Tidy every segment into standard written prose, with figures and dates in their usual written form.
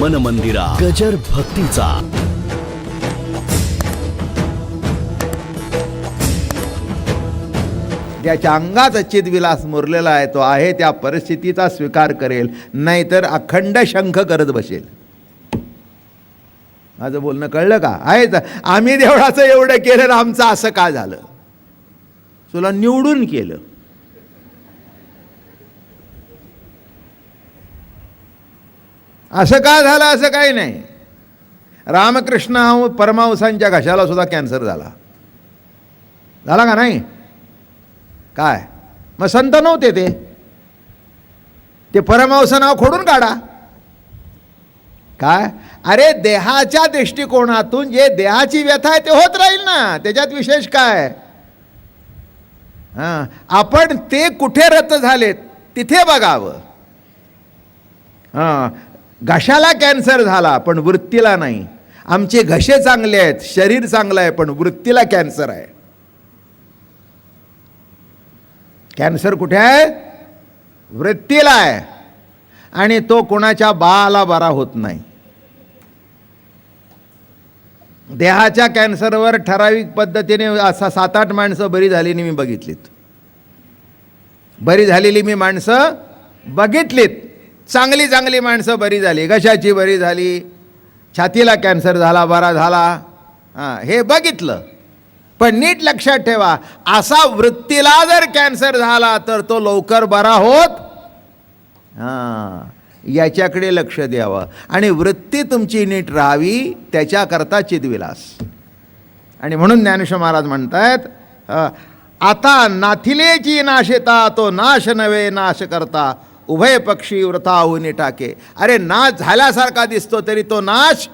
मन मंदिरा गजर भक्तीचा. ज्याच्या अंगात चिदविलास मुरलेला आहे तो आहे त्या परिस्थितीचा स्वीकार करेल, नाहीतर अखंड शंख करत बसेल. माझं बोलणं कळलं का? आहे आम्ही देवळाचं एवढं केलं ना, आमचं असं का झालं? तुला निवडून केलं. असं का झालं? असं काही नाही. रामकृष्ण परमहंसांच्या घशाला सुद्धा कॅन्सर झाला का नाही? काय मग संत नव्हते ते परमहंस नाव खोडून काढा. काय अरे, देहाच्या दृष्टिकोनातून जे देहाची व्यथा आहे ते होत राहील ना, त्याच्यात विशेष काय? हां, आपण ते कुठे रत झालेत तिथे बघावं. हां, घशाला कॅन्सर झाला पण वृत्तीला नाही. आमचे घसे चांगले आहेत, शरीर चांगलं आहे, पण वृत्तीला कॅन्सर आहे. कॅन्सर कुठे आहे? वृत्तीला आहे. आणि तो कोणाच्या बाळाला बरा होत नाही. देहाच्या कॅन्सरवर ठराविक पद्धतीने असा 7-8 माणसं बरी झालेली मी बघितलीत. बरी झालेली मी माणसं बघितलीत. चांगली चांगली माणसं बरी झाली. घशाची बरी झाली, छातीला कॅन्सर झाला, बरा झाला, हां, हे बघितलं. पण नीट लक्षात ठेवा, असा वृत्तीला जर कॅन्सर झाला तर तो लवकर बरा होत. हां, याच्याकडे लक्ष द्यावं. आणि वृत्ती तुमची नीट राहावी त्याच्याकरता चिदविलास. आणि म्हणून ज्ञानेश्वर महाराज म्हणतायत, आता नाथिलेची नाशिता तो नाश नव्हे नाश करता, उभय पक्षी वृथा होऊन टाके. अरे, नाश झाल्यासारखा दिसतो तरी तो नाश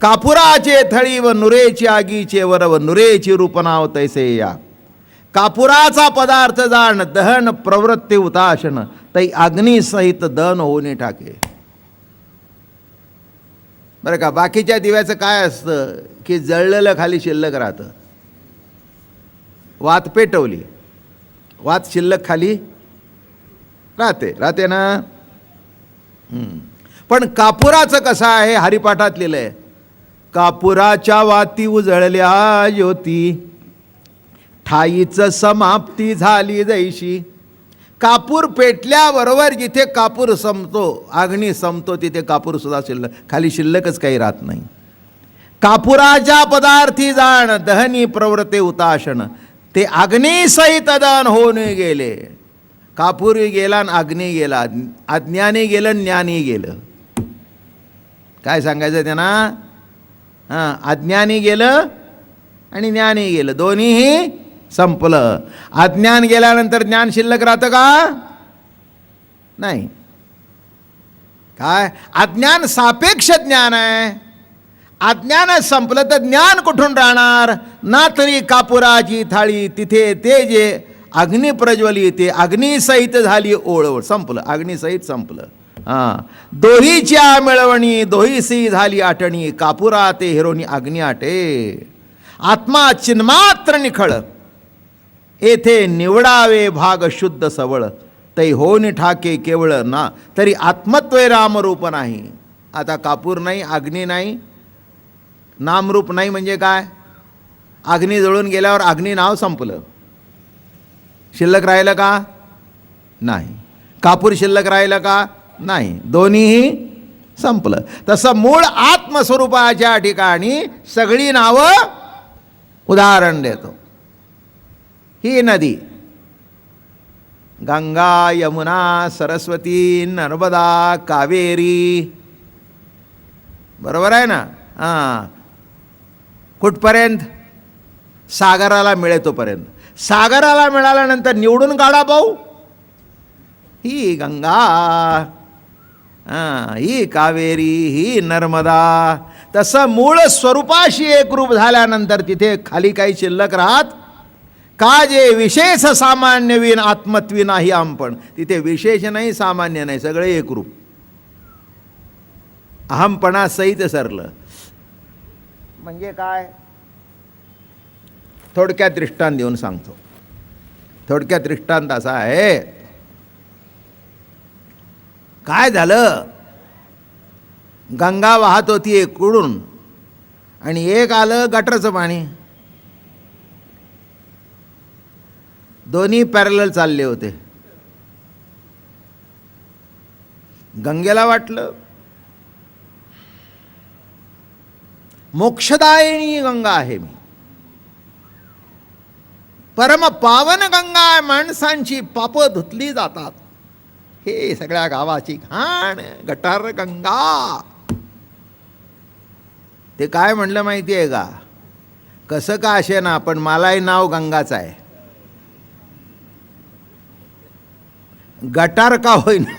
कापुराचे थळी व नुरेची आगीचे वर व नुरेची रूपनाव तैसे या. कापुराचा पदार्थ जाण दहन प्रवृत्ती उताशन, तै अग्निसहित दहन होऊन टाके. बरं का, बाकीच्या दिव्याचं काय असतं की जळलेलं खाली शिल्लक राहतं. वात पेटवली, वात शिल्लक खाली राहते ना. पण कापुराचं कसं आहे? हरिपाठात लिहिलंय, कापुराच्या वाती उजळल्या ज्योती, ठाईच समाप्ती झाली जैशी. कापूर पेटल्याबरोबर जिथे कापूर संपतो, अग्नी संपतो, तिथे कापूर सुद्धा शिल्लक खाली शिल्लकच काही राहत नाही. कापुराच्या पदार्थी जाण दहनी प्रवृत्ते उताशन, ते अग्निसहित दहन होऊन गेले. कापूरही गेला आणि अग्नी गेला, अज्ञानी गेलं, ज्ञानी गेलं. काय सांगायचं त्यांना? हां, अज्ञानी गेलं आणि ज्ञानी गेलं, दोन्हीही संपलं. अज्ञान गेल्यानंतर ज्ञान शिल्लक राहतं का? नाही. काय अज्ञान सापेक्ष ज्ञान आहे. अज्ञान संपलं तर ज्ञान कुठून राहणार? ना तरी कापुराची थाळी, तिथे ते जे अग्नी प्रज्वली, ते अग्निसहित झाली ओळ, संपलं, अग्निसहित संपलं. हां, दोहीच्या मिळवणी दोहीसी झाली आठणी, कापुरा ते हिरोनी अग्नी आटे. आत्मा चिन्मात्र निखळ, येथे निवडावे भाग शुद्ध सवळ, तै होऊन ठाके केवळ ना, तरी आत्मत्वे रामरूप नाही. आता कापूर नाही, अग्नी नाही, नामरूप नाही म्हणजे काय? अग्नी जळून गेल्यावर अग्नी नाव संपलं, शिल्लक राहिलं का? नाही. कापूर शिल्लक राहिलं का? नाही. दोन्हीही संपलं. तसं मूळ आत्मस्वरूपाच्या ठिकाणी सगळी नावं उदाहरण देतो. ही नदी गंगा, यमुना, सरस्वती, नर्मदा, कावेरी, बरोबर आहे ना? हां, कुठपर्यंत? सागराला मिळेतोपर्यंत. सागराला मिळाल्यानंतर निवडून काढा भाऊ, ही गंगा, हां, ही कावेरी, ही नर्मदा. तसं मूळ स्वरूपाशी एकरूप झाल्यानंतर तिथे खाली काही शिल्लक राहत का? जे विशेष सामान्यवीन आत्मत्वी नाही आमपण, तिथे विशेष नाही, सामान्य नाही, सगळे एकरूप. अहमपणा सहित सरलं. म्हणजे काय? थोडक्यात दृष्टांत देऊन सांगतो. थोडक्यात दृष्टांत असा आहे, काय झालं गंगा वाहत होती एकडून आणि एक आलं गटरचं पाणी. दोन्ही पॅरलल चालले होते. गंगेला वाटलं मोक्षदायिनी गंगा आहे मी, परम पावन गंगा आहे, माणसांची पाप धुतली जातात. हे सगळ्या गावाची घाण गटार गंगा. ते काय म्हणलं माहिती आहे का? कसं का असे ना, पण मलाही नाव गंगाच आहे. गटार का होईना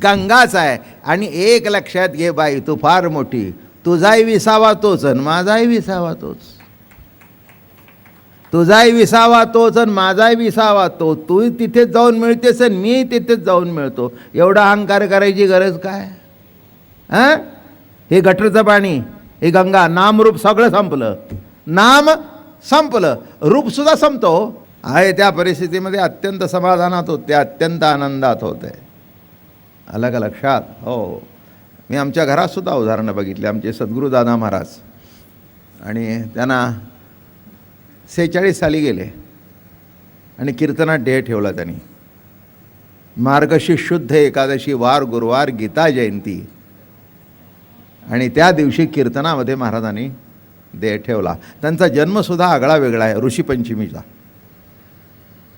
गंगाच आहे. आणि एक लक्षात घे बाई, तू फार मोठी, तुझाही विसावा तोच आणि माझाही विसावा तोच. तुझाही विसावा तोच आणि माझाही विसावा तो. तू तिथेच जाऊन मिळतेस आणि मी तिथेच जाऊन मिळतो. एवढा अहंकार करायची गरज काय? हां, हे गटरचं पाणी, हे गंगा, नामरूप सगळं संपलं. नाम संपलं, रूपसुद्धा संपतो. आहे त्या परिस्थितीमध्ये अत्यंत समाधानात होते, अत्यंत आनंदात होते. आलं का लक्षात? हो. मी आमच्या घरातसुद्धा उदाहरणं बघितली. आमचे सद्गुरू दादा महाराज, आणि त्यांना 46 साली गेले आणि कीर्तनात ध्येय ठेवला त्यांनी. मार्गशीर्ष शुद्ध एकादशी, वार गुरुवार, गीता जयंती. आणि त्या दिवशी कीर्तनामध्ये महाराजांनी ध्येय ठेवला. त्यांचा जन्मसुद्धा आगळा वेगळा आहे. ऋषीपंचमीचा,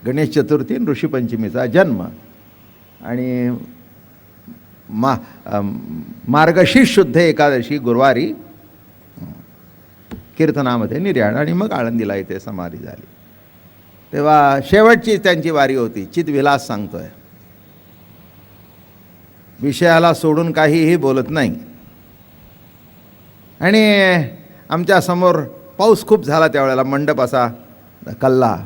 गणेश चतुर्थी आणि ऋषीपंचमीचा जन्म. आणि मार्गशीर्ष शुद्ध एकादशी गुरुवारी कीर्तनामध्ये निर्याण, आणि मग आळंदीला इथे समाधी झाली. तेव्हा शेवटची त्यांची वारी होती. चितविलास सांगतोय, विषयाला सोडून काहीही बोलत नाही. आणि आमच्यासमोर पाऊस खूप झाला त्यावेळेला, मंडप असा कल्ला,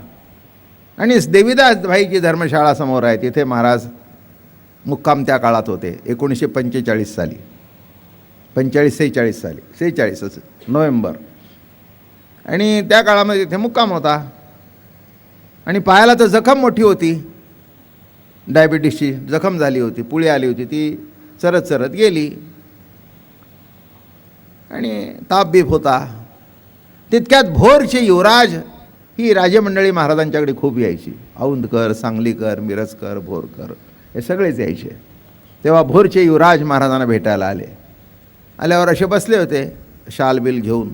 आणि देवीदास भाईची धर्मशाळा समोर आहे. तिथे महाराज मुक्काम त्या काळात होते. 1945 साली, 45-46 साली, 46 नोव्हेंबर. आणि त्या काळामध्ये तिथे मुक्काम होता. आणि पायाला तर जखम मोठी होती, डायबिटीसची जखम झाली होती, पुळी आली होती. ती चरत चरत गेली आणि ताप बीप होता. तितक्यात भोरचे युवराज, ही राजमंडळी महाराजांच्याकडे खूप यायची. औंधकर, सांगलीकर, मिरजकर, भोरकर हे सगळेच यायचे. तेव्हा भोरचे युवराज महाराजांना भेटायला आले. आल्यावर असे बसले होते शाल बिल घेऊन.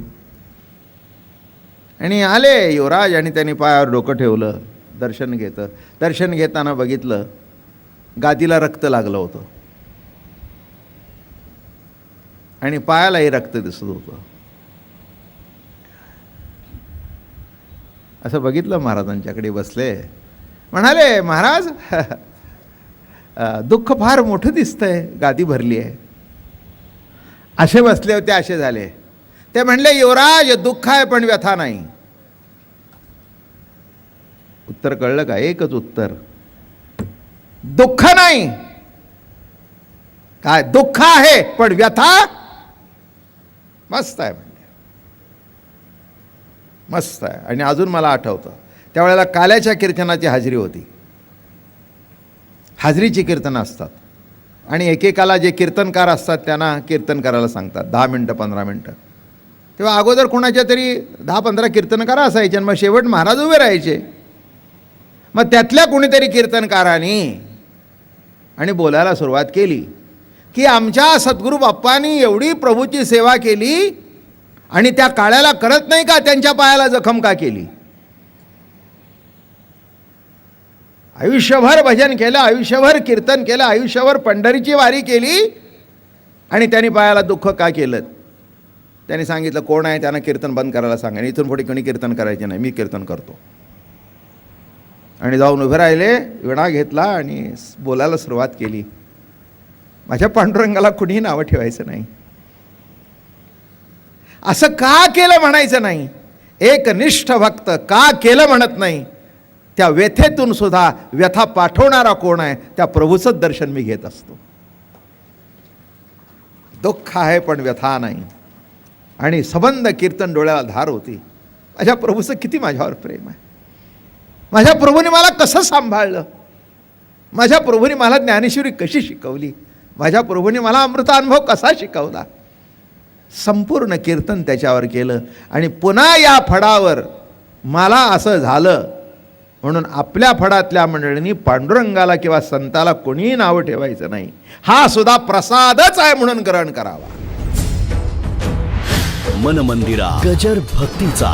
आणि आले युवराज, आणि त्यांनी पायावर डोकं ठेवलं. दर्शन घेताना बघितलं गादीला रक्त लागलं होतं आणि पायालाही रक्त दिसत होतं. असं बघितलं, महाराजांच्याकडे बसले. म्हणाले, महाराज दुःख फार मोठं दिसतंय, गादी भरली आहे. असे बसले होते, असे झाले. ते म्हणले, युवराज दुःख आहे पण व्यथा नाही. उत्तर कळलं का? एकच उत्तर, दुःख नाही. काय? दुःख आहे पण व्यथा मस्त आहे म्हणजे, मस्त आहे. आणि अजून मला आठवतं त्यावेळेला काल्याच्या कीर्तनाची हाजरी होती. हाजरीची कीर्तनं असतात आणि एकेकाला जे कीर्तनकार असतात त्यांना कीर्तन करायला सांगतात 10 मिनटं 15 मिनटं. तेव्हा अगोदर कोणाच्या तरी 10-15 कीर्तनकार असायचे आणि मग शेवट महाराज उभे राहायचे. मग त्यातल्या कोणीतरी कीर्तनकारांनी आणि बोलायला सुरुवात केली की आमच्या सद्गुरू बाप्पांनी एवढी प्रभूची सेवा केली आणि त्या काळ्याला कळत नाही का त्यांच्या पायाला जखम का केली. आयुष्यभर भजन केलं, आयुष्यभर कीर्तन केलं, आयुष्यभर पंढरीची वारी केली आणि त्यांनी पायाला दुःख का केलं. त्यांनी सांगितलं, कोण आहे त्यांना कीर्तन बंद करायला सांगा, आणि इथून पुढे कोणी कीर्तन करायचे नाही, मी कीर्तन करतो. आणि जाऊन उभे राहिले, विणा घेतला आणि बोलायला सुरुवात केली. माझ्या पांडुरंगाला कुणीही नावं ठेवायचं नाही. असं का केलं म्हणायचं नाही. एक निष्ठ भक्त का केलं म्हणत नाही. त्या व्यथेतून सुद्धा व्यथा पाठवणारा कोण आहे त्या प्रभूचं दर्शन मी घेत असतो. दुःख आहे पण व्यथा नाही. आणि सबंध कीर्तन डोळ्याला धार होती. माझ्या प्रभूचं किती माझ्यावर प्रेम आहे. माझ्या प्रभूने मला कसं सांभाळलं. माझ्या प्रभूने मला ज्ञानेश्वरी कशी शिकवली. माझ्या प्रभूने मला अमृतानुभव कसा शिकवला. संपूर्ण कीर्तन त्याच्यावर केलं आणि पुन्हा या फडावर मला असं झालं म्हणून आपल्या फडातल्या मंडळींनी पांडुरंगाला किंवा संताला कोणीही नावं ठेवायचं नाही. हा सुद्धा प्रसादच आहे म्हणून ग्रहण करावा. मन मंदिरा गजर भक्तीचा.